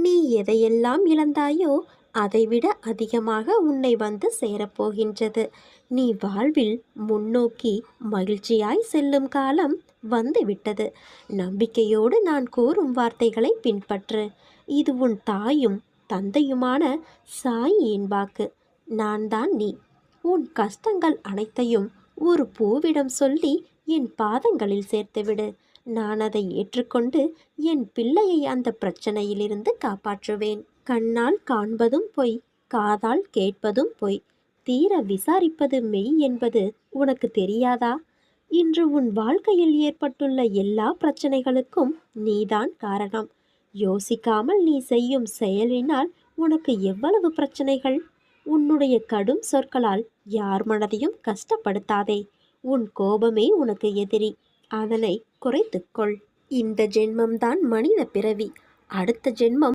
நீ எதையெல்லாம் இழந்தாயோ அதைவிட அதிகமாக உன்னை வந்து சேரப்போகின்றது. நீ வாழ்வில் முன்னோக்கி மகிழ்ச்சியாய் செல்லும் காலம் வந்துவிட்டது. நம்பிக்கையோடு நான் கூறும் வார்த்தைகளை பின்பற்று. இது உன் தாயும் தந்தையுமான சாயியின் வாக்கு. நான் தான் நீ. உன் கஷ்டங்கள் அனைத்தையும் ஒரு பூவிடம் சொல்லி என் பாதங்களில் சேர்த்துவிடு. நான் அதை ஏற்றுக்கொண்டு என் பிள்ளையை அந்த பிரச்சனையிலிருந்து காப்பாற்றுவேன். கண்ணால் காண்பதும் பொய், காதால் கேட்பதும் பொய், தீர விசாரிப்பது மெய் என்பது உனக்கு தெரியாதா? இன்று உன் வாழ்க்கையில் ஏற்பட்டுள்ள எல்லா பிரச்சனைகளுக்கும் நீதான் காரணம். யோசிக்காமல் நீ செய்யும் செயலினால் உனக்கு எவ்வளவு பிரச்சனைகள்! உன்னுடைய கடும் சொற்களால் யார் மனதையும் கஷ்டப்படுத்தாதே. உன் கோபமே உனக்கு எதிரி. அதனை குறைத்துக்கொள். இந்த ஜென்மம்தான் மனித பிறவி. அடுத்த ஜென்மம்